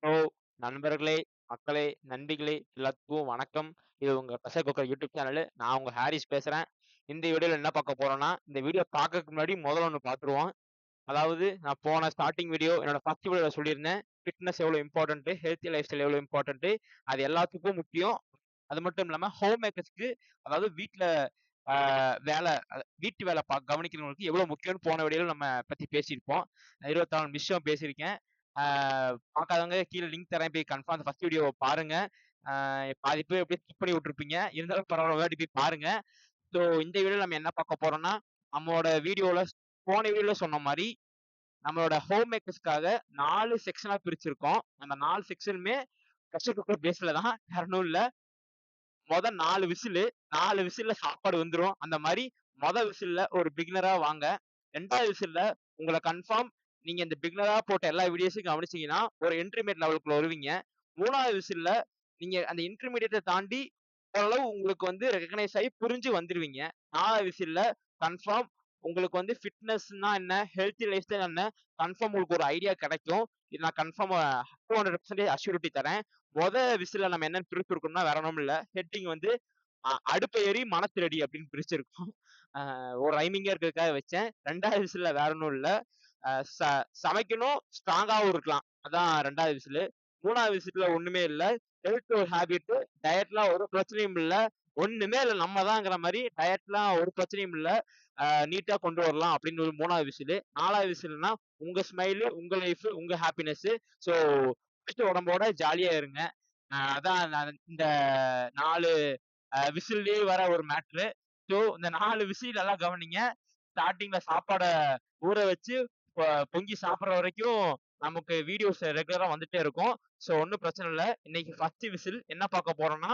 So நண்பர்களே, மக்களே, நண்பிகளே எல்லாத்துக்கும் வணக்கம். இது உங்க பிரஷர் குக்கர் யூடியூப் சேனலு. நான் உங்க ஹாரிஸ் பேசுறேன். இந்த வீடியோல என்ன பார்க்க போறோம்னா, இந்த வீடியோ பார்க்கறதுக்கு முன்னாடி முதல்ல ஒண்ணு பார்த்துருவோம். அதாவது நான் போன ஸ்டார்ட்டிங் வீடியோ என்னோட ஃபர்ஸ்ட் வீடியோல சொல்லியிருந்தேன். ஃபிட்னஸ் எவ்வளோ இம்பார்ட்டன்ட்டு, ஹெல்த்தி லைஃப் ஸ்டைல் எவ்வளோ இம்பார்ட்டன்ட்டு. அது எல்லாத்துக்கும் முக்கியம். அது மட்டும் இல்லாம ஹோம் மேக்கர்ஸ்க்கு அதாவது வீட்ல ஆ வேல வீட்டு வேல கவனிக்கிறவங்களுக்கு எவ்வளோ முக்கியம்னு போன வீடியோல நம்ம பத்தி பேசியிருப்போம். 24 விஷயம் பேசியிருக்கேன். ஆ பார்க்காதவங்க கீழ லிங்க் தரேன். போய் கன்ஃபார்ம் அந்த ஃபர்ஸ்ட் வீடியோவ பாருங்க. பாதி பேர் எப்படியோ ஸ்கிப் பண்ணி விட்டுருப்பீங்க. இருந்தாலும் பரவால்ல ஒரு வாட்டி போய் பாருங்க. ஸோ இந்த வீடியோல நம்ம என்ன பார்க்க போறோம்னா, நம்மளோட வீடியோல போன வீடியோல சொன்ன மாரி, நம்மளோட ஹோம் மேக்கர்ஸ்க்காக 4 செக்ஷனா பிரிச்சிருக்கோம். அந்த 4 செக்ஷனுமே பிரஷர் குக்கர் பேஸ்ல தான். வேற ஒண்ணும் இல்ல. மொத 4 விசிலு, 4 விசில்ல சாப்பாடு வந்துரும். அந்த மாரி விசில்ல ஒரு பிகினரா வாங்க. 2வது விசில்ல உங்கள கன்ஃபார்ம் நீங்க இந்த பிகினரா போட்ட எல்லா வீடியோஸையும் கவனிச்சீங்கன்னா, ஒரு இன்டர்மீடியேட் லெவலுக்குள்ள வருவீங்க. 3வது விசில்ல நீங்க அந்த இன்டர்மீடியேட்ட தாண்டி ஓரளவு உங்களுக்கு வந்து ரெகக்னைஸ் ஆயி புரிஞ்சு வந்துருவீங்க. 4வது விசில்ல கன்ஃபார்ம் உங்களுக்கு வந்து ஃபிட்னஸ்னா என்ன? ஹெல்த்தி லைஃப் ஸ்டைல் என்ன? கன்ஃபார்ம் உங்களுக்கு ஒரு ஐடியா கிடைக்கும். இது நான் கன்ஃபார்மா 200% அஷ்யூரிட்டி தரேன். விசில்ல நம்ம என்னன்னு பிரிச்சிருக்கோம்னா வேற ஒண்ணும் இல்ல. ஹெட்டிங் வந்து அடுப்ப எரி மனத்திரடி அப்படின்னு பிரிச்சிருக்கோம். ஒரு ரைமிங்கா இருக்கிறதுக்காக வச்சேன். 2வது விசில்ல வேற ஒண்ணும் இல்ல. அ ச சமைக்கணும், ஸ்ட்ராங்காவும் இருக்கலாம். அதான் 2வது விசிலு. 3வது விசில்ல ஒண்ணுமே இல்ல. ஹெல்த் ஒரு ஹேபிட்டு. டயட்லாம் ஒரு பிரச்சனையும் இல்ல. ஒண்ணுமே இல்ல. நம்ம தான்ங்கிற மாரி டயட்லாம் ஒரு பிரச்சனையும் இல்ல. நீட்டா கொண்டு வரலாம் அப்படின்னு ஒரு 3வது விசிலு. 4வது விசில்னா உங்க ஸ்மைலு, உங்க லைஃபு, உங்க ஹாப்பினஸ்ஸு. ஸோ புடிச்ச உடம்போட ஜாலியா இருங்க. அதான் நான் இந்த 4 விசில்லயே வர ஒரு மேட்ரு. ஸோ இந்த 4 விசில் நல்லா கவனிங்க. ஸ்டார்ட்டிங்ல சாப்பாட ஊற வச்சு பொ பொங்கி சாப்பிடுற வரைக்கும் நமக்கு வீடியோஸ் ரெகுலரா வந்துட்டே இருக்கும். ஸோ ஒண்ணும் பிரச்சனை இல்ல. இன்னைக்கு ஃபர்ஸ்ட் விசில் என்ன பார்க்க போறோம்னா,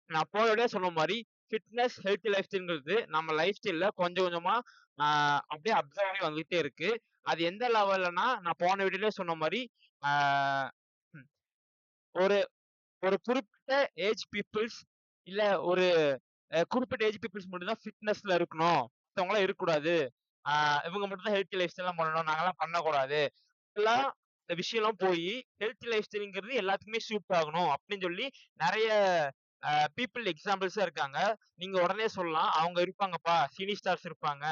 நான் போனோடே சொன்ன மாரி ஃபிட்னஸ், ஹெல்த்தி லைஃப் ஸ்டைல்ங்கிறது நம்ம லைஃப் ஸ்டைல்ல கொஞ்சம் கொஞ்சமா ஆ அப்படியே அப்சர்வ் ஆகி வந்துட்டே இருக்கு. அது எந்த லெவல்லனா, நான் போன வீடியோலயே சொன்ன மாரி ஆ ம் ஒரு ஒரு குறிப்பிட்ட ஏஜ் பீப்பிள்ஸ் இல்ல ஒரு குறிப்பிட்ட ஏஜ் பீப்பிள்ஸ் மட்டும் தான் ஃபிட்னஸ்ல இருக்கணும். மத்தவங்கலாம் இருக்கக்கூடாது. ஆ இவங்க மட்டும் தான் ஹெல்த்தி லைஃப் ஸ்டைல்லாம் பண்ணணும். நாங்கலாம் பண்ணக்கூடாது. இப்படிலாம் இந்த விஷயம்லாம் போயி ஹெல்த்தி லைஃப் ஸ்டைல்ங்கிறது எல்லாத்துக்குமே சூட் ஆகணும் அப்படின்னு சொல்லி நெறைய பீப்பிள் எக்ஸாம்பிள்ஸா இருக்காங்க. நீங்க உடனே சொல்லலாம், அவங்க இருப்பாங்கப்பா, சினி ஸ்டார்ஸ் இருப்பாங்க.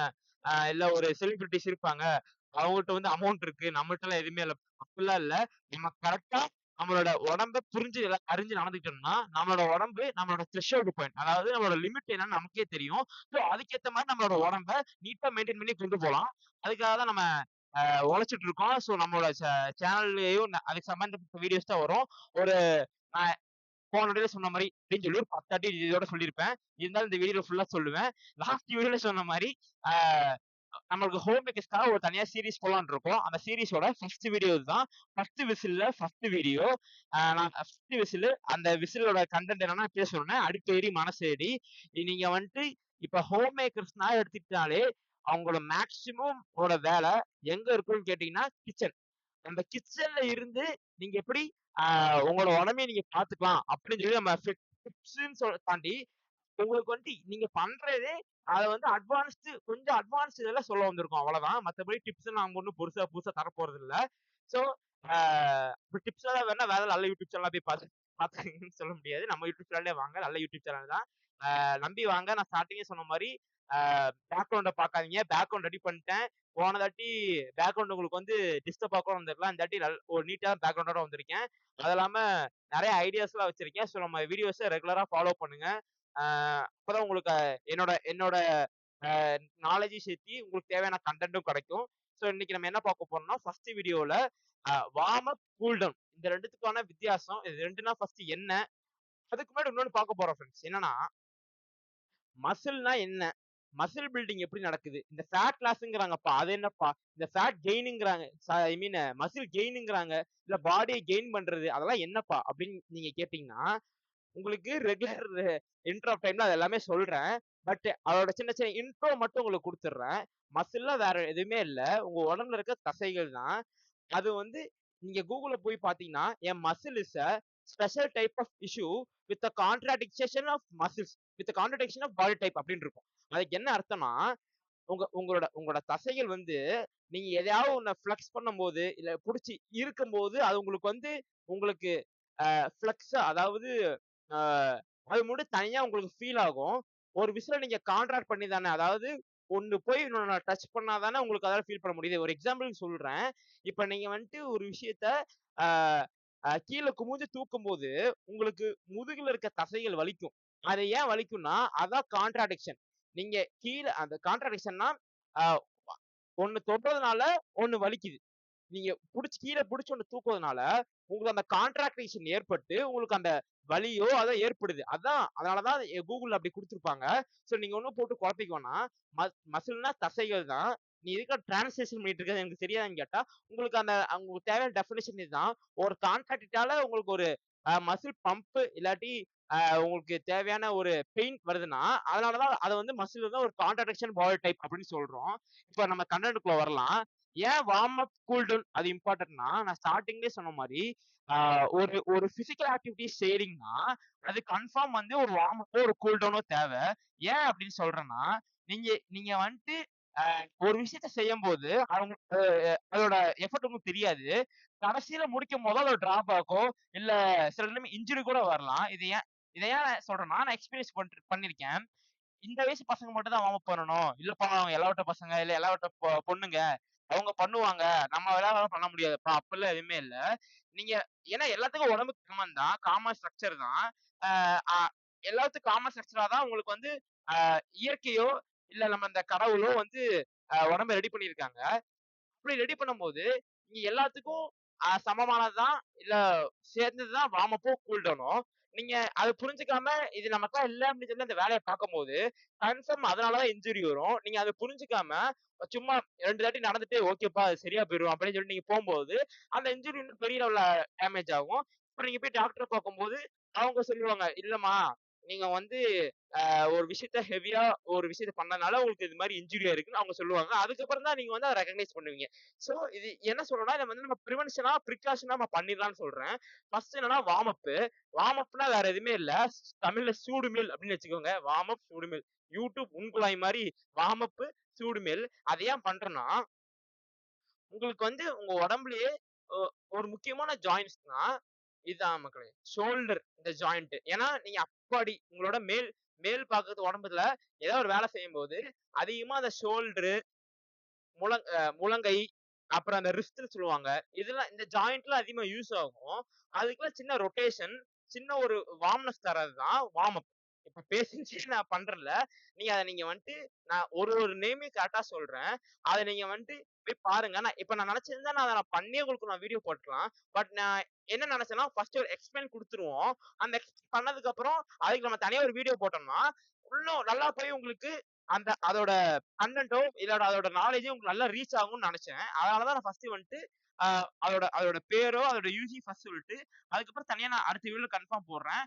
இல்ல ஒரு செலிபிரிட்டீஸ் இருப்பாங்க. அவங்ககிட்ட வந்து அமௌண்ட் இருக்கு. நம்மள்ட்டலாம் எதுவுமே இல்ல. அப்படிலாம் இல்ல. நம்ம கரெக்ட்டா நம்மளோட உடம்ப புரிஞ்சு அறிஞ்சு நடந்துக்கிட்டோம்னா, நம்மளோட உடம்பு நம்மளோட த்ரெஷோல்ட் பாயிண்ட். அதாவது நம்மளோட லிமிட் என்னன்னு நமக்கே தெரியும். ஸோ அதுக்கேத்த மாரி நம்மளோட உடம்ப நீட்டா மெயின்டெயின் பண்ணி கொண்டு போலாம். அதுக்காக தான் நம்ம உழைச்சிட்டு இருக்கோம். ஸோ நம்மளோட சேனல்லயும் அதுக்கு சம்பந்தப்பட்ட வீடியோஸ் தான் வரும். ஒரு நான் போன வீடியோல சொன்ன மாரி அப்படின்னு சொல்லி ஒரு 10 வாட்டி இதோட சொல்லியிருப்பேன். இருந்தாலும் இந்த வீடியோல ஃபுல்லா சொல்லுவேன். லாஸ்ட் வீடியோல சொன்ன மாரி ஆ நம்மளுக்கு ஹோம் மேக்கர்ஸ்க்காக ஒரு தனியா சீரிஸ் போலான்னு இருக்கோம். அந்த சீரிஸோட ஃபர்ஸ்ட் வீடியோ இதுதான். ஃபர்ஸ்ட் விசில்ல ஃபர்ஸ்ட் வீடியோ. நான் ஃபர்ஸ்ட் விசிலு அந்த விசிலோட கன்டென்ட் என்னன்னா இப்பயே சொன்னேன். "அடுப்பேறி மனசேடி." நீங்க வந்துட்டு இப்ப ஹோம் மேக்கர்ஸ்னா எடுத்துக்கிட்டாலே, அவங்களோட மேக்ஸிமம் ஓட வேல எங்க இருக்கும்னு கேட்டீங்கன்னா, கிச்சன். அந்த கிச்சன்ல இருந்து நீங்க எப்படி ஆ உங்களோட உடம்பைய நீங்க பார்த்துக்கலாம் அப்படின்னு சொல்லி நம்ம டிப்ஸ்ன்னு தாண்டி உங்களுக்கு வந்துட்டு நீங்க பண்றதே அத வந்து கொஞ்சம் அட்வான்ஸ்டு இதெல்லாம் சொல்ல வந்திருக்கோம் அவ்வளவுதான். மத்தபடி டிப்ஸ் நாங்க ஒண்ணும் பெருசா புதுசா தரப்போறது இல்ல. ஸோ ஆ டிப்ஸ் எல்லாம் வேணா வேற நல்ல யூடியூப் சேனலா போய் பாத்துக்கங்கன்னு சொல்ல முடியாது. நம்ம யூடியூப் சேனலே வாங்க. நல்ல யூடியூப் சேனல் தான். நம்பி வாங்க. நான் ஸ்டார்ட்டிங்கே சொன்ன மாரி ஆ பேக்கிரவுண்ட பாக்காதீங்க. பேக்கிரவுண்ட் ரெடி பண்ணிட்டேன். போன தாட்டி பேக்கிரவுண்ட் உங்களுக்கு வந்து டிஸ்டர்பா கூட வந்திருக்கலாம். இந்த தாட்டி ஒரு நீட்டான பேக்கிரவுண்டோட வந்திருக்கேன். அது இல்லாம நெறைய ஐடியாஸ்லாம் வச்சிருக்கேன். ஸோ நம்ம வீடியோஸ ரெகுலரா ஃபாலோ பண்ணுங்க. ஆ அப்பதான் உங்களுக்கு என்னோட என்னோட அ நாலேட்ஜையும் சேர்த்தி உங்களுக்கு தேவையான கன்டென்ட்டும் கிடைக்கும். ஸோ இன்னைக்கு நம்ம என்ன பார்க்க போறோம்னா, ஃபர்ஸ்ட் வீடியோல வார்ம் அப், கூல் டவுன் இந்த 2த்துக்கான வித்தியாசம். இது 2னா ஃபர்ஸ்ட் என்ன? அதுக்கு முன்னாடி இன்னொன்னு பார்க்க போறோம் ஃபிரெண்ட்ஸ். என்னன்னா, மசில்னா என்ன? மசில் பில்டிங் எப்படி நடக்குது? இந்த ஃபேட் லாஸ்ங்கிறாங்கப்பா. அது என்னப்பா? இந்த ஃபேட் கெயின்ங்கிறாங்க. ஐ மீன் மசில் கெயின்ங்கிறாங்க. இல்ல பாடிய கெயின் பண்றது. அதெல்லாம் என்னப்பா? அப்படின்னு நீங்க கேட்டீங்கன்னா, உங்களுக்கு ரெகுலர் இன்ட்ரோ டைம்ல அது எல்லாமே சொல்றேன். பட் அதோட சின்ன சின்ன இன்ட்ரோ மட்டும் உங்களுக்கு குடுத்துடுறேன். மசில்னா வேற எதுவுமே இல்ல. உங்க உடம்புல இருக்க தசைகள் தான். அது வந்து நீங்க Googleல போய் பார்த்தீங்கன்னா, "a muscle is a special type of tissue with a contraction of muscles with contraction of body type" அப்படின்னு இருக்கும். அதுக்கு என்ன அர்த்தம்னா, உங்களோட தசைகள் வந்து நீங்க எதையாவது ஒண்ண ஃப்ளெக்ஸ் பண்ணும்போது, இல்ல புடிச்சு இருக்கும்போது, அது உங்களுக்கு வந்து உங்களுக்கு ஃப்ளெக்ஸா அதாவது அ அது மட்டும் தனியா உங்களுக்கு ஃபீல் ஆகும். ஒரு விஷயத்துல நீங்க கான்ட்ராக்ட் பண்ணி தானே அதாவது ஒண்ணு போய் இன்னொன்னு டச் பண்ணா தானே உங்களுக்கு அதால ஃபீல் பண்ண முடியுது. ஒரு எக்ஸாம்பிள்க்கு சொல்றேன். இப்ப நீங்க வந்துட்டு ஒரு விஷயத்த அ கீழ குனிஞ்சு தூக்கும்போது, உங்களுக்கு முதுகுல இருக்க தசைகள் வலிக்கும். அது ஏன் வலிக்கும்னா, அதான் கான்ட்ராடிக்ஷன். நீங்க கீழ அந்த கான்ட்ராடிக்ஷன்னா, அ ஒண்ணு தொடுறதுனால ஒண்ணு வலிக்குது. நீங்க கீழ புடிச்சு ஒண்ணு தூக்குவதனால, உங்களுக்கு அந்த கான்ட்ராக்டேஷன் ஏற்பட்டு, உங்களுக்கு அந்த வலியோ, அதோ ஏற்படுது. அதனால தான் Googleல அப்படி குடுத்திருப்பாங்க. சோ நீங்க ஒண்ணும் போட்டு குழப்பிக்க வேணாம். மசில்னா தசைகள் தான். நீ எதுக்கு டிரான்ஸ்லேஷன் பண்ணிட்டு இருக்க எனக்கு தெரியாதான்னு கேட்டா, உங்களுக்கு உங்களுக்கு தேவையான டெஃபினிஷன் இதுதான். ஒரு கான்ட்ராக்டால உங்களுக்கு ஒரு மசில் பம்ப் இல்லாட்டி உங்களுக்கு தேவையான ஒரு பெயின் வருதுன்னா, அதனால தான் அத வந்து மசில் தான் ஒரு கான்ட்ராக்ஷன் பாடி டைப் அப்படின்னு சொல்றோம். இப்ப நம்ம கன்டென்ட்க்குள்ள வரலாம். ஏன் வார்ம் அப், கூல் டவுன் அது இம்பார்ட்டன்ட்னா, நான் ஸ்டார்ட்டிங்லயே சொன்ன மாரி, ஆ ஒரு ஒரு பிசிக்கல் ஆக்டிவிட்டி செய்றீங்கன்னா, அது கன்ஃபார்ம் வந்து ஒரு வார்ம் அப்போ, ஒரு கூல் டவுனோ தேவ. ஏன் அப்படின்னு சொல்றேன்னா, நீங்க நீங்க வந்துட்டு ஒரு விஷயத்த செய்யும்போது, அவங்க அதோட எஃபோர்ட் உங்களுக்கு தெரியாது. கடைசியில முடிக்கும்போது அதோட டிராபேக்கோ, இல்ல சில டைம் இன்ஜுரி கூட வரலாம். இத ஏன் சொல்றேன்னா, நான் எக்ஸ்பீரியன்ஸ் பண்ணியிருக்கேன். இந்த வயசு பசங்க மட்டும் தான் வார்ம் அப் பண்ணணும். இல்லப்பா அவங்க எலாவட்ட பசங்க, இல்ல எலாவட்ட பொண்ணுங்க. அவங்க பண்ணுவாங்க. நம்ம விளையாடாம பண்ண முடியாதுப்பா. அப்படிலாம் எதுவுமே இல்ல. நீங்க ஏன்னா எல்லாத்துக்கும் உடம்பு காமன் தான். காமன் ஸ்ட்ரக்சர் தான். அ அ எல்லாத்துக்கும் காமன் ஸ்ட்ரக்சரா தான் உங்களுக்கு வந்து அ இயற்கையோ, இல்ல நம்ம இந்த கடவுளோ வந்து உடம்ப ரெடி பண்ணியிருக்காங்க. அப்படி ரெடி பண்ணும்போது, நீங்க எல்லாத்துக்கும் சமமானது தான், இல்ல சேர்ந்தது தான் வார்ம் அப்போ, கூல் டவுனோ. நீங்க அத புரிஞ்சுக்காம, இது நமக்கெல்லாம் இல்ல அப்படின்னு சொல்லி அந்த வேலைய பார்க்கும்போது, கன்ஃபார்ம் அதனால தான் இன்ஜுரி வரும். நீங்க அத புரிஞ்சுக்காம, சும்மா 2 தாட்டி நடந்துட்டு, ஓகேப்பா அது சரியா போயிரும் அப்படின்னு சொல்லிட்டு நீங்க போம்போது, அந்த இன்ஜுரி இன்னும் பெரிய லெவல்ல டேமேஜ் ஆகும். அப்புறம் நீங்க போய் டாக்டர பார்க்கும்போது, அவங்க சொல்லுவாங்க, "இல்லம்மா, நீங்க வந்து ஒரு விஷயத்த ஹெவியா ஒரு விஷயத்த பண்ணனால உங்களுக்கு இது மாரி இன்ஜுரி ஆயிருக்குன்னு அவங்க சொல்லுவாங்க. அதுக்கப்புறம் தான் நீங்க வந்து அத ரெகக்னைஸ் பண்ணுவீங்க. சோ இது என்ன சொல்றேன்னா, இத வந்து நம்ம பிரிவென்ஷனா, பிரிகாஷனா நம்ம பண்ணிடலாம்னு சொல்றேன். ஃபர்ஸ்ட் என்னன்னா வார்ம் அப். வார்ம் அப்னா வேற எதுவுமே இல்ல. தமிழ்ல சூடுமில் அப்படின்னு வச்சுக்கோங்க. Warm up, சூடுமில். யூடியூப் உண்குழாய் மாரி வார்ம் அப், சூடுமில். அத ஏன் பண்றேன்னா, உங்களுக்கு வந்து உங்க உடம்புலயே ஒ ஒரு முக்கியமான ஜாயிண்ட்ஸ்னா இதான் மக்களே. ஷோல்டர் இந்த ஜாயிண்ட். ஏன்னா நீங்க அப்பாடி உங்களோட மேல் மேல் பாகத்து உடம்புல ஏதாவது ஒரு வேலை செய்யும்போது, அதிகமா அந்த ஷோல்டரு, முழங்கை, அப்புறம் அந்த ரிஸ்ட்ன்னு சொல்லுவாங்க. இதெல்லாம் இந்த ஜாயிண்ட்லாம் அதிகமா யூஸ் ஆகும். அதுக்கெல்லாம் சின்ன ரொட்டேஷன், சின்ன ஒரு வார்ம்னஸ் தர்றது தான் வார்ம் அப். இப்ப பேசிஞ்சே நான் பண்றேன்ல. நீங்க வந்துட்டு நான் ஒரு ஒரு நேமையும் கரெக்ட்டா சொல்றேன். அத நீங்க வந்துட்டு போய் பாருங்க. நான் நெனச்சிருந்தா நான் அத பண்ணியே உங்களுக்கு நான் வீடியோ போட்டுறலாம். பட் நான் என்ன நெனச்சேன்னா, ஃபர்ஸ்ட் ஒரு எக்ஸ்பிளைன் குடுத்துருவோம். அந்த எக்ஸ்பிளைன் பண்ணதுக்கு அப்புறம், அதுக்கு நம்ம தனியா ஒரு வீடியோ போட்டோம்னா, இன்னும் நல்லா போய் உங்களுக்கு அதோட கன்டென்ட்டோ இல்ல அதோட நாலேட்ஜோ உங்களுக்கு நல்லா ரீச் ஆகும்னு நெனச்சேன். அதனால தான் நான் ஃபர்ஸ்ட் வந்துட்டு அ அதோட அதோட பேரோ, அதோட யூசி ஃபர்ஸ்ட் சொல்லிட்டு, அதுக்கப்புறம் தனியா நான் அடுத்த வீடியோல கன்ஃபார்ம் போடுறேன்.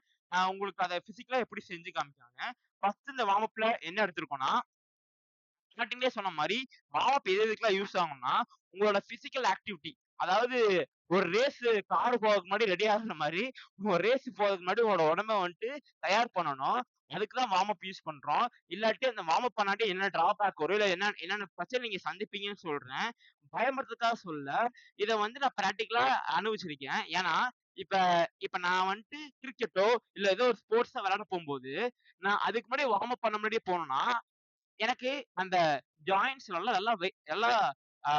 உங்களுக்கு அத பிசிக்கலா எப்படி செஞ்சு காமிக்கலான்னு. ஃபர்ஸ்ட் இந்த வார்ம் அப்ல என்ன எடுத்திருக்கோம்னா, ஸ்டார்டிங்லயே சொன்ன மாரி, வார்ம் அப் எதுக்கெல்லாம் யூஸ் ஆகும்னா, உங்களோட பிசிக்கல் ஆக்டிவிட்டி. அதாவது ஒரு கார் போறதுக்கு முன்னாடி ரெடி ஆகுற மாரி, ஒரு ரேஸ் போறதுக்கு முன்னாடி உங்களோட உடம்ப வந்துட்டு தயார் பண்ணணும். அதுக்கு தான் வார்ம் அப் யூஸ் பண்றோம். இல்லாட்டி அந்த வார்ம் அப் பண்ணாட்டி என்ன டிராபேக் வரும், இல்ல என்னென்ன பிரச்சனை நீங்க சந்திப்பீங்கன்னு சொல்றேன். பயமுறுத்துறதுக்காக சொல்லல. இத வந்து நான் பிராக்டிகலா அனுபவிச்சிருக்கேன். ஏன்னா, இப்ப இப்ப நான் வந்துட்டு கிரிக்கெட்டோ, இல்ல ஏதோ ஒரு ஸ்போர்ட்ஸா விளையாட போம்போது, நான் அதுக்கு முன்னாடி வார்ம் அப் பண்ண முன்னாடியே போனேன்னா, எனக்கு அந்த ஜாயிண்ட்ஸ் நல்லா நல்லா நல்லா ஆ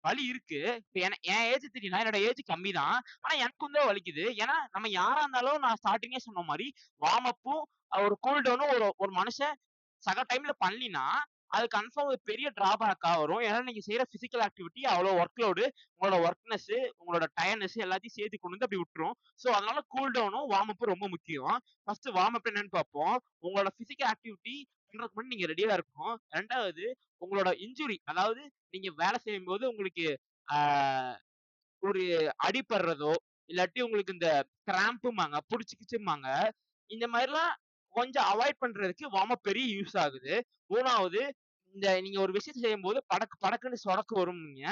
வலி இருக்கு. இப்ப என் ஏஜ் தெரியும்னா, என்னோட ஏஜ் கம்மி தான். ஆனா எனக்கும் தான் வலிக்குது. ஏன்னா, நம்ம யாரா இருந்தாலும் நான் ஸ்டார்ட்டிங்கே சொன்ன மாரி, வார்ம் அப்பும், ஒரு கூல் டவுனும் ஒரு ஒரு மனுஷன் சக டைம்ல பண்ணலின்னா, அது கன்ஃபார்ம் ஒரு பெரிய டிராபேக்கா வரும். ஏன்னா, நீங்க செய்ற பிசிக்கல் ஆக்டிவிட்டி அவ்வளோ வொர்க் லோடு, உங்களோட வொர்க்னஸ், உங்களோட டயர்ட்னஸ் எல்லாத்தையும் சேர்த்து கொண்டு வந்து அப்படி விட்டுரும். சோ, அதனால கூல் டவுனும், வார்ம் அப்பும் ரொம்ப முக்கியம். ஃபர்ஸ்ட் வார்ம் அப் என்னன்னு பார்ப்போம். உங்களோட பிசிக்கல் ஆக்டிவிட்டி பண்றதுக்கு முன்னாடி நீங்க ரெடியா இருக்கணும். 2வது உங்களோட இன்ஜுரி அதாவது நீங்க வேலை செய்யும்போது உங்களுக்கு ஆ ஒரு அடிபடுறதோ, இல்லாட்டி உங்களுக்கு இந்த கிராம்பும்பாங்க, புடிச்சுக்கிச்சும்பாங்க. இந்த மாரிலாம் கொஞ்சம் அவாய்ட் பண்றதுக்கு வார்ம் அப் பெரிய யூஸ் ஆகுது. 3வது நீங்க ஒரு விஷயத்த செய்யும்போது படக்கு படக்குன்னு சொடக்கு வரும்னீங்க.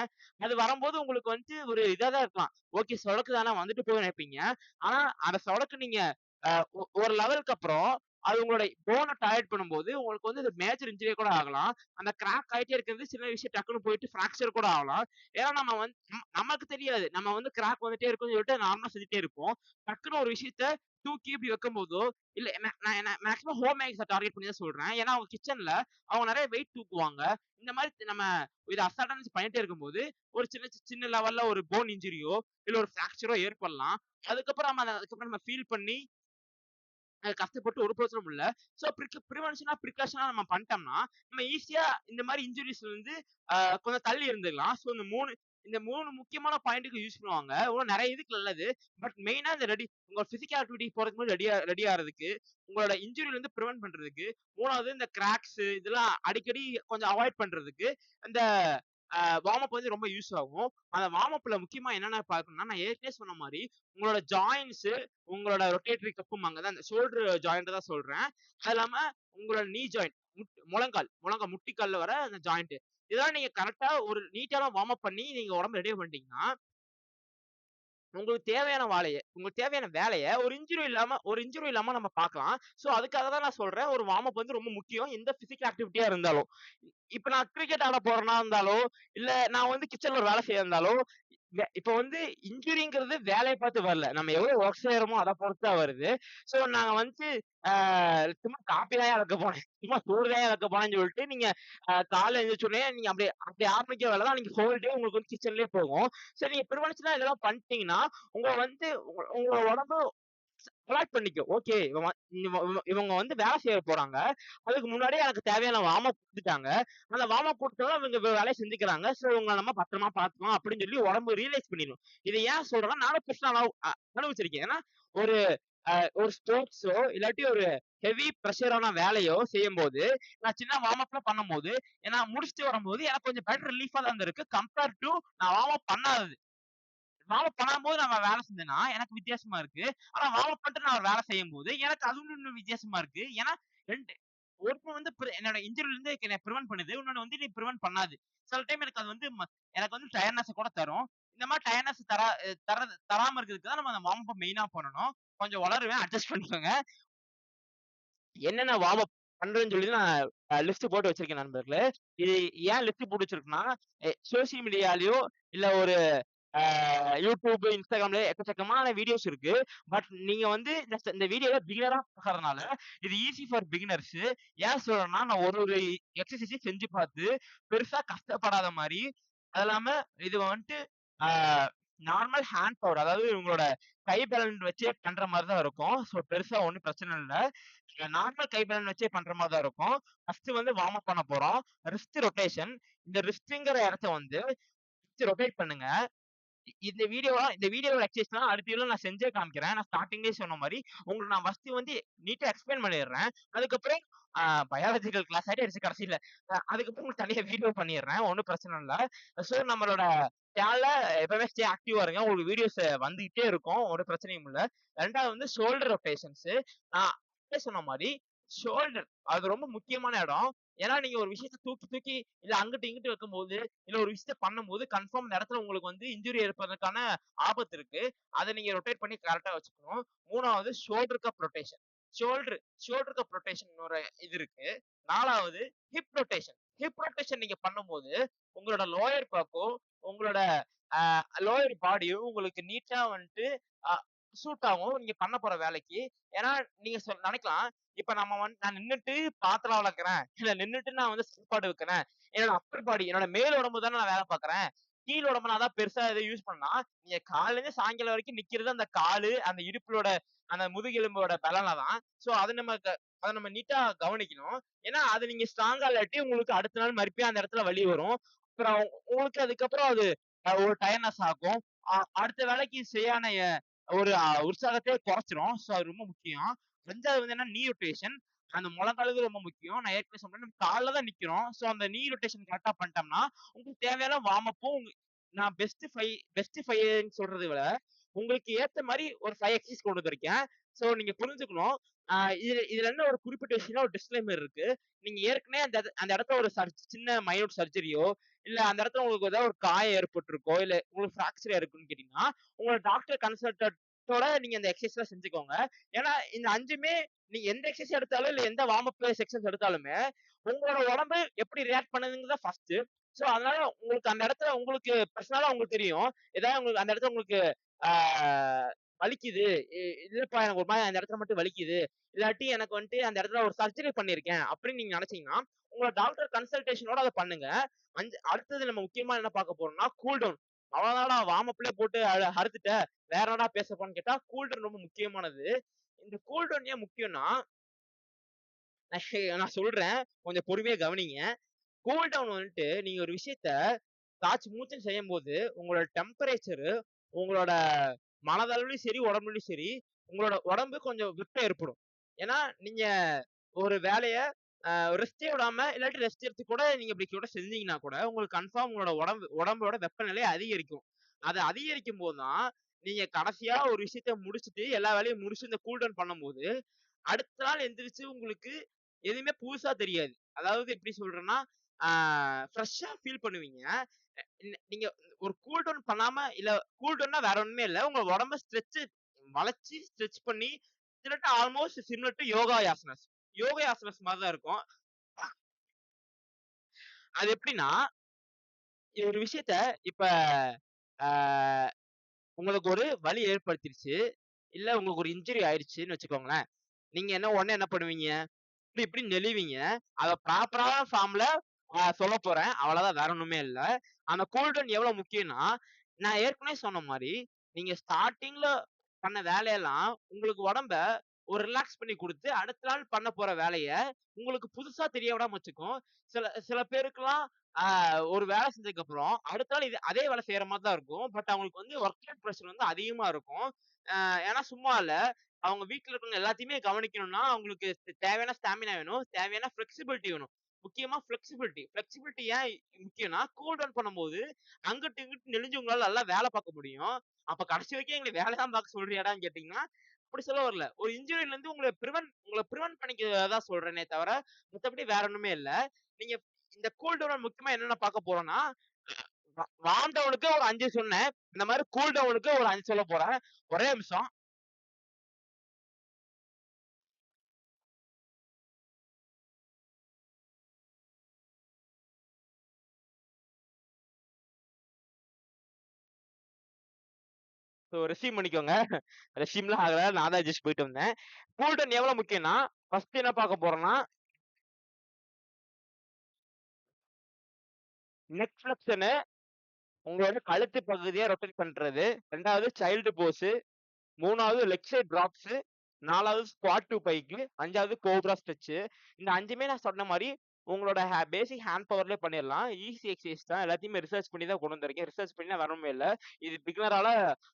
அது வரும்போது உங்களுக்கு வந்து ஒரு இதா தான் இருக்கலாம். ஓகே சொடக்கு தானே வந்துட்டு போகுதுன்னு நெனைப்பீங்க. ஆனா அந்த சொடக்கு நீங்க அ ஒரு லெவலுக்கு அப்புறம் அது உங்களோட போன டையர்ட் பண்ணும்போது உங்களுக்கு வந்து இது மேஜர் இன்ஜுரியா கூட ஆகலாம். அந்த கிராக் ஆயிட்டே இருக்கிறது சின்ன விஷயம் டக்குன்னு போயிட்டு ஃப்ராக்சர் கூட ஆகலாம். ஏன்னா நம்ம வந்து நமக்கு தெரியாது. நம்ம வந்து கிராக் வந்துட்டே இருக்கும்னு சொல்லிட்டு நார்மலா செஞ்சுட்டே இருப்போம். டக்குன்னு ஒரு விஷயத்த தூக்கி இப்படி வைக்கும்போதோ, இல்ல நான் மேக்ஸிமம் ஹோம் மேக்கர்ஸ டார்கெட் பண்ணி தான் சொல்றேன். ஏன்னா அவங்க கிச்சன்ல அவங்க நெறைய வெயிட் தூக்குவாங்க. இந்த மாரி நம்ம இத அசால்ட்டா பண்ணிட்டே இருக்கும்போது, ஒரு சின்ன சின்ன லெவல்ல ஒரு போன் இன்ஜுரியோ, இல்ல ஒரு ஃப்ராக்சரோ ஏற்படலாம். அதுக்கப்புறம் நம்ம ஃபீல் பண்ணி கஷ்டப்பட்டு ஒரு பிரயோஜனமும் இல்ல. ஸோ ப்ரிகாஷனா நம்ம பண்ணிட்டோம்னா, நம்ம ஈஸியா இந்த மாரி இன்ஜுரீஸ்ல இருந்து கொஞ்சம் தள்ளி இருந்துடலாம். ஸோ இந்த 3 முக்கியமான பாயிண்ட்க்கு யூஸ் பண்ணுவாங்க. இன்னும் நெறைய இதுக்கு நல்லது. பட் மெயினா இந்த உங்க பிசிக்கல் ஆக்டிவிட்டி போறதுக்கு முன்னாடி ரெடி ஆறதுக்கு, உங்களோட இன்ஜுரில இருந்து பிரிவென்ட் பண்றதுக்கு, 3வது இந்த கிராக்ஸ் இதெல்லாம் அடிக்கடி கொஞ்சம் அவாய்ட் பண்றதுக்கு, இந்த வார்ம் அப் வந்து ரொம்ப யூஸ் ஆகும். அந்த வார்ம் அப்ல முக்கியமா என்னென்ன பார்க்கணும்னா, நான் ஏற்கனவே சொன்ன மாரி, உங்களோட ஜாயிண்ட்ஸ் உங்களோட ரொட்டேட்டரி கப்பும்பாங்க. அதான் அந்த ஷோல்டர் ஜாயிண்ட் தான் சொல்றேன். அது இல்லாம உங்களோட நீ ஜாயிண்ட் முழங்கால் முட்டிக்கால்ல வர அந்த ஜாயிண்ட். இதெல்லாம் நீங்க கரெக்ட்டா ஒரு நீட்டான வார்ம் அப் பண்ணி நீங்க உடம்ப ரெடி பண்ணிட்டீங்கன்னா, உங்களுக்கு தேவையான வேலைய ஒரு இன்ஜுரி இல்லாம நம்ம பார்க்கலாம். சோ அதுக்காக தான் நான் சொல்றேன். ஒரு வார்ம் அப் வந்து ரொம்ப முக்கியம். எந்த பிசிக்கல் ஆக்டிவிட்டியா இருந்தாலும். இப்ப நான் கிரிக்கெட் ஆட போறேன்னா இருந்தாலோ, இல்ல நான் வந்து கிட்சன்ல ஒரு வேலை செய்ய இருந்தாலோ, இப்ப வந்து இன்ஜுரிங்கிறது வேலைய பார்த்து வரல. நம்ம எவ்வளவு ஒர்க் செய்றோமோ அத பொறுத்து தான் வருது. சோ நான் வந்து ஆ சும்மா காப்பி தான்யா வைக்க போனேன். சும்மா சோறு தான்யா வைக்க போனேன்னு சொல்லிட்டு நீங்க காலைல எந்திரிச்ச உடனே நீங்க அப்படியே ஆரம்பிக்கிற வேலை தான் அன்னைக்கு ஹோல் டே உங்களுக்கு வந்து கிச்சன்லயே போகும். சோ நீங்க பிரிவென்ஷனா இதெல்லாம் பண்ணிட்டீங்கன்னா, உங்க வந்து உங்க உடம்பு அலாட் பண்ணிக்கும். ஓகே இவங்க வந்து வேலை செய்ய போறாங்க. அதுக்கு முன்னாடியே எனக்கு தேவையான வார்ம் அப் குடுத்துட்டாங்க. அந்த வார்ம் அப் குடுத்ததும் இவங்க வேலைய செஞ்சுக்கிறாங்க. சோ இவங்கள நம்ம பத்திரமா பார்த்துக்கலாம் அப்படின்னு சொல்லி உடம்பு ரியலைஸ் பண்ணிரும். இத ஏன் சொல்றேன்னா, நானும் பெர்சனலா அனுபவிச்சிருக்கேன். ஏன்னா ஒரு ஒரு ஸ்போர்ட்ஸோ இல்லாட்டி ஒரு ஹெவி பிரஷரான வேலையோ செய்யும்போது, நான் சின்ன வார்ம் அப்லாம் பண்ணும்போது, நான் முடிச்சுட்டு வரும்போது எனக்கு கொஞ்சம் பெட்டர் ரிலீஃபா தான் இருந்திருக்கு. கம்பேர் டூ நான் வார்ம் அப் பண்ணாதது. வார்ம் அப் பண்ணும்போது நான் வேலை செஞ்சேன்னா, எனக்கு வித்தியாசமா இருக்கு. ஆனா வார்ம் அப் பண்ணிட்டு நான் ஒரு வேலை செய்யும்போது, எனக்கு அது இன்னும் வித்தியாசமா இருக்கு. ஏன்னா 2 ஒண்ணு வந்து என்னோட இன்ஜுரில இருந்து என்ன பிரிவென்ட் பண்ணுது. இன்னொன்னு வந்து என்னைய பிரிவென்ட் பண்ணாது. சில டைம் எனக்கு அது வந்து எனக்கு வந்து டயர்ட்னஸ் கூட தரும். இந்த மாரி டயர்ட்னஸ் தராம இருக்கிறதுக்கு தான் நம்ம அந்த வார்ம் அப் மெயினா பண்ணணும். கொஞ்சம் உளறுவேன் அட்ஜஸ்ட் பண்ணிக்கோங்க. என்னென்ன வார்ம் அப் பண்றேன்னு சொல்லி நான் லிஸ்ட் போட்டு வச்சிருக்கேன் நண்பர்களே. இது ஏன் லிஸ்ட் போட்டு வச்சிருக்கேன்னா, சோசியல் மீடியாலயோ இல்ல ஒரு ஆ YouTube, Instagramல எக்கச்சக்கமான வீடியோஸ் இருக்கு. பட் நீங்க வந்து இந்த வீடியோவ பிகினரா பார்க்கறதுனால, இது ஈஸி ஃபார் பிகினர்ஸ். ஏன் சொல்றேன்னா, நான் ஒரு எக்ஸர்சைஸையும் செஞ்சு பார்த்து, பெருசா கஷ்டப்படாத மாரி, அது இல்லாம இது வந்துட்டு ஆ நார்மல் ஹேண்ட் பவர் அதாவது உங்களோட கை பெலன் வச்சே பண்ற மாரி தான் இருக்கும். சோ பெருசா ஒண்ணும் பிரச்சனை இல்ல. நார்மல் கை பெலன் வச்சே பண்ற மாரி தான் இருக்கும். ஃபர்ஸ்ட் வந்து வார்ம் அப் பண்ண போறோம். Wrist rotation. இந்த ரிஸ்ட்ங்கிற இடத்த வந்து ரொட்டேட் பண்ணுங்க. இந்த வீடியோவோட எக்ஸர்சைஸ்லாம் அடுத்த வீடியோல நான் செஞ்சே காமிக்கிறேன். நான் ஸ்டார்ட்டிங்லயே சொன்ன மாரி, உங்களுக்கு நான் ஃபர்ஸ்ட் வந்து நீட்டா எக்ஸ்பிளைன் பண்ணிடுறேன். அதுக்கப்புறம் பயாலஜிக்கல் கிளாஸ் ஆயிடுச்சு கடைசில. அதுக்கப்புறம் உங்களுக்கு தனியா வீடியோ பண்ணிடுறேன். ஒண்ணும் பிரச்சனை இல்ல. சோ நம்மளோட சேனல்ல எப்பவுமே ஸ்டே ஆக்டிவா இருங்க. உங்களுக்கு வீடியோஸ் வந்துகிட்டே இருக்கும். ஒரு பிரச்சனையும் இல்ல. 2வது வந்து ஷோல்டர் ரொட்டேஷன்ஸ். நான் அப்பவே சொன்ன மாரி ஷோல்டர் அது ரொம்ப முக்கியமான இடம். ஏன்னா நீங்க ஒரு விஷயத்த தூக்கி தூக்கி இல்ல அங்கிட்டு இங்கிட்டு வைக்கும்போது, இல்ல ஒரு விஷயத்த பண்ணும்போது கன்ஃபார்ம் இந்த இடத்துல உங்களுக்கு வந்து இன்ஜுரி ஏற்படுறதுக்கான ஆபத்து இருக்கு. அத நீங்க ரொட்டேட் பண்ணி கரெக்ட்டா வச்சுக்கணும். 3வது shoulder cup rotation. Shoulder shoulder cup rotation ஒரு இது இருக்கு. 4வது ஹிப் ரொட்டேஷன். ஹிப் ரொட்டேஷன் நீங்க பண்ணும்போது, உங்களோட லோயர் பேக்கும், உங்களோட அ லோயர் பாடியும் உங்களுக்கு நீட்டா வந்துட்டு அ சூட் ஆகும். நீங்க பண்ண போற வேலைக்கு. ஏன்னா நீங்க நினைக்கலாம், இப்ப நான் நின்னுட்டு பாத்திரம் வெளக்குறேன். இல்ல நின்னுட்டு நான் வந்து சாப்பாடு வைக்கிறேன். என்னோட அப்பர் பாடி, என்னோட மேல் உடம்பு தானே நான் வேலை பார்க்கிறேன். கீழ் உடம்ப நான் தான் பெருசா எதுவும் யூஸ் பண்ணா, நீங்க காலைல இருந்து சாயங்காலம் வரைக்கும் நிக்கிறது அந்த காலு, அந்த இடுப்புலோட அந்த முதுகெலும்போட பலன தான். சோ அத நம்ம நீட்டா கவனிக்கணும். ஏன்னா அது நீங்க ஸ்ட்ராங்கா இல்லாட்டி உங்களுக்கு அடுத்த நாள் மறுபடியும் அந்த இடத்துல வலி வரும். அப்புறம் உங்களுக்கு அதுக்கப்புறம் அது ஒரு டயர்ட்னஸ் ஆகும். அடுத்த வேலைக்கு சரியான ஒரு உற்சாகத்தையே குறைச்சிரும். சோ அது ரொம்ப முக்கியம். 5வது வந்து என்னன்னா நீ ரொட்டேஷன். அந்த முழங்காலுக்கு ரொம்ப முக்கியம். நான் ஏற்கனவே சொன்னேன் நம்ம கால்ல தான் நிக்கிறோம். சோ அந்த நீ ரொட்டேஷன் கரெக்ட்டா பண்ணிட்டோம்னா, உங்களுக்கு தேவையான வார்ம் அப்பும் நான் பெஸ்ட் 5ன்னு சொல்றத விட, உங்களுக்கு ஏத்த மாரி ஒரு 5 எக்சர்சைஸ் கொண்டு வந்திருக்கேன். சோ நீங்க புரிஞ்சுக்கணும். இதுல என்ன ஒரு குறிப்பிட்ட விஷயம்னா ஒரு டிஸ்க்ளைமர் இருக்கு. நீங்க ஏற்கனவே அந்த இடத்துல ஒரு சின்ன மைன்யூட் சர்ஜரியோ, இல்ல அந்த இடத்துல உங்களுக்கு ஏதாவது ஒரு காயம் ஏற்பட்டிருக்கோ, இல்ல உங்களுக்கு ஃப்ராக்சர் இருக்குன்னு கேட்டீங்கன்னா, உங்களோட டாக்டர் கன்சல்டன்ட்டோட நீங்க இந்த எக்சர்சைஸ்லாம் செஞ்சுக்கோங்க. ஏன்னா இந்த 5மே நீங்க எந்த எக்ஸர்சைஸ் எடுத்தாலும் இல்ல எந்த வார்ம் அப் செக்ஷன்ஸ் எடுத்தாலுமே உங்களோட உடம்பு எப்படி ரியாக்ட் பண்ணுதுங்கிறத ஃபர்ஸ்ட். சோ அதனால உங்களுக்கு அந்த இடத்துல உங்களுக்கு பர்சனலா உங்களுக்கு தெரியும். ஏதாவது உங்களுக்கு அந்த இடத்துல உங்களுக்கு ஆ வலிக்குது. இல்லப்பா எனக்கு ஒரு மாரி அந்த இடத்துல மட்டும் வலிக்குது. இல்லாட்டி எனக்கு வந்துட்டு அந்த இடத்துல ஒரு சர்ஜரி பண்ணியிருக்கேன் அப்படின்னு நீங்க நினைச்சீங்கன்னா, உங்களோட டாக்டர் கன்சல்டேஷனோட அத பண்ணுங்க. அடுத்தது நம்ம முக்கியமா என்ன பார்க்க போறோம்னா, கூல் டவுன். அவ்வளவுதான்டா வார்ம் அப்லயே போட்டு அறுத்துட்ட. வேற என்னடா பேச போறன்னு கேட்டா, கூல் டவுன் ரொம்ப முக்கியமானது. இந்த கூல் டவுன் ஏன் முக்கியம்னா, நான் சொல்றேன். கொஞ்சம் பொறுமையா கவனிங்க. கூல் டவுன் வந்துட்டு நீங்க ஒரு விஷயத்த காச்சு மூச்சுன்னு செய்யும்போது, உங்களோட டெம்பரேச்சரு, உங்களோட மனதளவிலும் சரி, உடம்புலயும் சரி, உங்களோட உடம்பு கொஞ்சம் வெப்பம் ஏற்படும். ஏன்னா, நீங்க ஒரு வேலைய ரெஸ்ட்டே விடாம, இல்லாட்டி ரெஸ்ட் எடுத்து கூட நீங்க இப்படி கூட செஞ்சீங்கன்னா கூட, உங்களுக்கு கன்ஃபார்ம் உங்களோட உடம்போட வெப்பநிலை அதிகரிக்கும். அது அதிகரிக்கும்போது தான், நீங்க கடைசியா ஒரு விஷயத்த முடிச்சுட்டு, எல்லா வேலையும் முடிச்சு இந்த கூல் டவுன் பண்ணும்போது, அடுத்த நாள் எந்திரிச்சு உங்களுக்கு எதுவுமே புதுசா தெரியாது. அதாவது எப்படி சொல்றேன்னா, ஆ ஃப்ரெஷ்ஷா ஃபீல் பண்ணுவீங்க. நீங்க ஒரு கூல் டவுன் பண்ணாம இல்ல கூல் டவுன்னா வேற ஒண்ணுமே இல்ல. உங்க உடம்ப வளைச்சு ஸ்ட்ரெச் பண்ணி கிட்டத்தட்ட ஆல்மோஸ்ட் சிமிலர் டூ யோகாயாசனஸ். யோகாயாசனஸ் மாரி தான் இருக்கும். அது எப்படின்னா, ஒரு விஷயத்த இப்ப ஆ உங்களுக்கு ஒரு வலி ஏற்படுத்திருச்சு. இல்ல உங்களுக்கு ஒரு இன்ஜுரி ஆயிருச்சுன்னு வச்சுக்கோங்களேன். நீங்க உடனே என்ன பண்ணுவீங்க? இப்டி இப்டி நெளிவீங்க. அத ப்ராப்பரான ஃபார்ம்ல சொல்லப் போறேன். அவ்வளவுதான் வேற ஒண்ணுமே இல்ல. அந்த கூல் டவுன் எவ்வளவு முக்கியம்னா, நான் ஏற்கனவே சொன்ன மாரி, நீங்க ஸ்டார்ட்டிங்ல பண்ண வேலையெல்லாம் உங்களுக்கு உடம்ப ஒரு ரிலாக்ஸ் பண்ணி குடுத்து, அடுத்த நாள் பண்ண போற வேலைய உங்களுக்கு புதுசா தெரிய விடாம வச்சுக்கும். சில சில பேருக்குலாம் ஆ ஒரு வேலை செஞ்சதுக்கு அப்புறம், அடுத்த நாள் அதே வேலை செய்ற மாரி தான் இருக்கும். பட் அவங்களுக்கு வந்து வொர்க் லோட் பிரஷர் வந்து அதிகமா இருக்கும். ஏன்னா சும்மா இல்ல. அவங்க வீட்ல இருக்கவங்க எல்லாத்தையுமே கவனிக்கணும்னா, அவங்களுக்கு தேவையான ஸ்டாமினா வேணும். தேவையான ஃப்ளெக்ஸிபிலிட்டி வேணும். முக்கியமா ஃப்ளெக்ஸிபிலிட்டி. ஃப்ளெக்ஸிபிலிட்டி ஏன் முக்கியம்னா, கூல் டவுன் பண்ணும்போது, அங்கிட்டு இங்கிட்டு நெளிஞ்சு உங்களால நல்லா வேலை பார்க்க முடியும். அப்ப கடைசி வரைக்கும் எங்கள வேலை தான் பார்க்க சொல்றியாடான்னு கேட்டீங்கன்னா, அப்படி சொல்ல வரல. ஒரு இன்ஜூரில இருந்து உங்கள பிரிவென்ட் பண்ணிக்க தான் சொல்றேனே தவிர, மத்தபடி வேற ஒண்ணுமே இல்ல. நீங்க இந்த கூல் டவுன்ல முக்கியமா என்னென்ன பார்க்க போறோம்னா, வார்ம் டவுனுக்கு ஒரு 5 சொன்னேன். இந்த மாரி கூல் டவுனுக்கு ஒரு 5 சொல்லப் போறேன். ஒரே நிமிஷம். ரெஸ்யூம் பண்ணிக்கோங்க. ரெஸ்யூம்லாம் ஆகல. நான் தான் ஜஸ்ட் போயிட்டு வந்தேன். கூல் டவுன் எவ்வளவு முக்கியம்னா, ஃபர்ஸ்ட் என்ன பார்க்க போறோம்னா, நெக் ஃப்ளெக்ஷனு உங்களோட கழுத்து பகுதிய ரொட்டேட் பண்றது. 2வது சைல்டு போஸ். 3வது லெக் சைட் டிராப்ஸ். 4வது ஸ்குவாட் டூ பைக்கு. 5வது கோப்ரா ஸ்ட்ரெச். இந்த 5மே நான் சொன்ன மாரி உங்களோட பேசிக் ஹேண்ட் பவர்லயே பண்ணிறலாம். ஈஸி எக்சர்சைஸ் தான். எல்லாத்தையுமே ரிசர்ச் பண்ணி தான் கொண்டு வந்திருக்கேன். ரிசர்ச் பண்ணிலாம் வரணுமே இல்ல. இது பிகினரால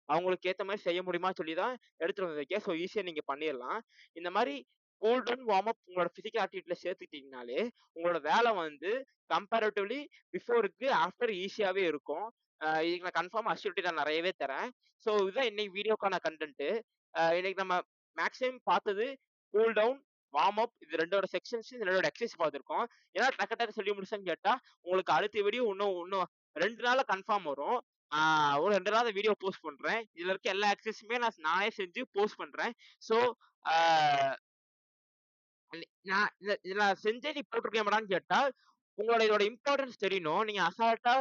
அவங்களுக்கு ஏத்த மாரி செய்ய முடியுமான்னு சொல்லி தான் எடுத்துட்டு வந்திருக்கேன். ஸோ ஈஸியா நீங்க பண்ணிறலாம். இந்த மாரி கூல் டவுன், வார்ம் அப் உங்களோட பிசிக்கல் ஆக்டிவிட்டில சேர்த்துக்கிட்டீங்கனாலே, உங்களோட வேலை வந்து கம்பேரிட்டிவ்லி பிஃபோர்க்கு ஆஃப்டர் ஈஸியாவே இருக்கும். இதுக்கு நான் கன்ஃபார்மா அஷ்யூரிட்டி நான் நெறையவே தரேன். ஸோ இதுதான் இன்னைக்கு வீடியோக்கான கன்டென்ட். இன்னைக்கு நம்ம மேக்ஸிமம் பார்த்தது கூல் டவுன், வார்ம் அப் இது 2ஓட செக்ஷன்ஸ், இது 2ஓட எக்சர்சைஸ் பார்த்திருக்கோம். ஏன்னா டக்கு டக்கு சொல்லி முடிச்சேன்னு கேட்டா, உங்களுக்கு அடுத்த வீடியோ இன்னும் 2 நாள்ல கன்ஃபார்ம் வரும். ஆ ஒரு 2 நாள்ல வீடியோ போஸ்ட் பண்றேன். இதுல இருக்க எல்லா எக்சர்சைஸுமே நானே செஞ்சு போஸ்ட் பண்றேன். ஸோ ஆ நான் இத நான் செஞ்சே நீ போட்டுருக்கேன்டான்னு கேட்டா, உங்களோட இதோட இம்பார்ட்டன்ஸ் தெரியணும். நீங்க அசால்ட்டா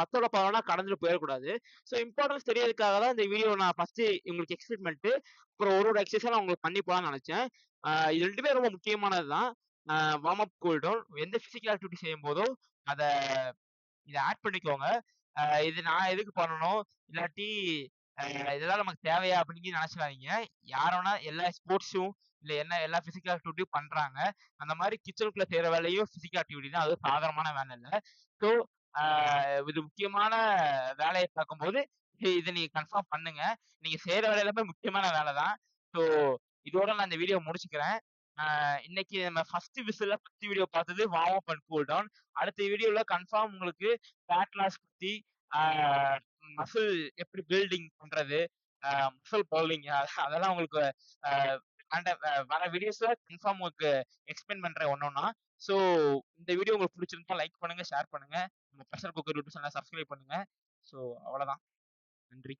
10ஓட 11ஆ கடந்துட்டு போயிறக்கூடாது. ஸோ இம்பார்ட்டன்ஸ் தெரியறதுக்காக தான் இந்த வீடியோ நான் ஃபர்ஸ்ட்டு உங்களுக்கு எக்ஸ்பிளைன் பண்ணிட்டு, அப்புறம் ஒரு எக்சர்சைஸா நான் உங்களுக்கு பண்ணி போலாம்னு நெனச்சேன். இது 2மே ரொம்ப முக்கியமானது தான். அ வார்ம் அப், கூல் டவுன். எந்த பிசிக்கல் ஆக்டிவிட்டி செய்யும்போதோ, அத இத ஆட் பண்ணிக்கோங்க. இது நான் எதுக்கு பண்ணணும்? இல்லாட்டி அ இதெல்லாம் நமக்கு தேவையா? அப்படின்னு நெனச்சிடாதீங்க. யார் வேணா எல்லா ஸ்போர்ட்ஸும் இல்ல எல்லா பிசிக்கல் ஆக்டிவிட்டியும் பண்றாங்க. அந்த மாரி கிச்சனுக்குள்ள செய்ற வேலையும் பிசிக்கல் ஆக்டிவிட்டி தான். அதுவும் சாதாரணமான வேலை இல்ல. ஸோ அ இது முக்கியமான வேலைய பார்க்கும்போது, இத நீங்க கன்ஃபார்ம் பண்ணுங்க. நீங்க செய்ற வேலை எல்லாமே முக்கியமான வேலை தான். ஸோ இதோட நான் இந்த வீடியோ முடிச்சுக்கிறேன். இன்னைக்கு நம்ம ஃபர்ஸ்ட் வீடியோ பார்த்தது warm up and cool down. அடுத்த வீடியோல கன்ஃபார்ம் உங்களுக்கு ஃபேட் லாஸ் பத்தி, ஆ மசில் எப்படி பில்டிங் பண்றது, மசில் பவுலிங் அதெல்லாம் உங்களுக்கு அ அண்ட் வர வீடியோஸ்ல கன்ஃபார்ம் உங்களுக்கு எக்ஸ்பிளைன் பண்றேன் ஒண்ணொண்ணா. ஸோ இந்த வீடியோ உங்களுக்கு பிடிச்சிருந்தா லைக் பண்ணுங்க, ஷேர் பண்ணுங்க. நம்ம பிரஷர் குக்கர் யூடியூப் சேனல சப்ஸ்கிரைப் பண்ணுங்க. ஸோ அவ்வளோதான். நன்றி.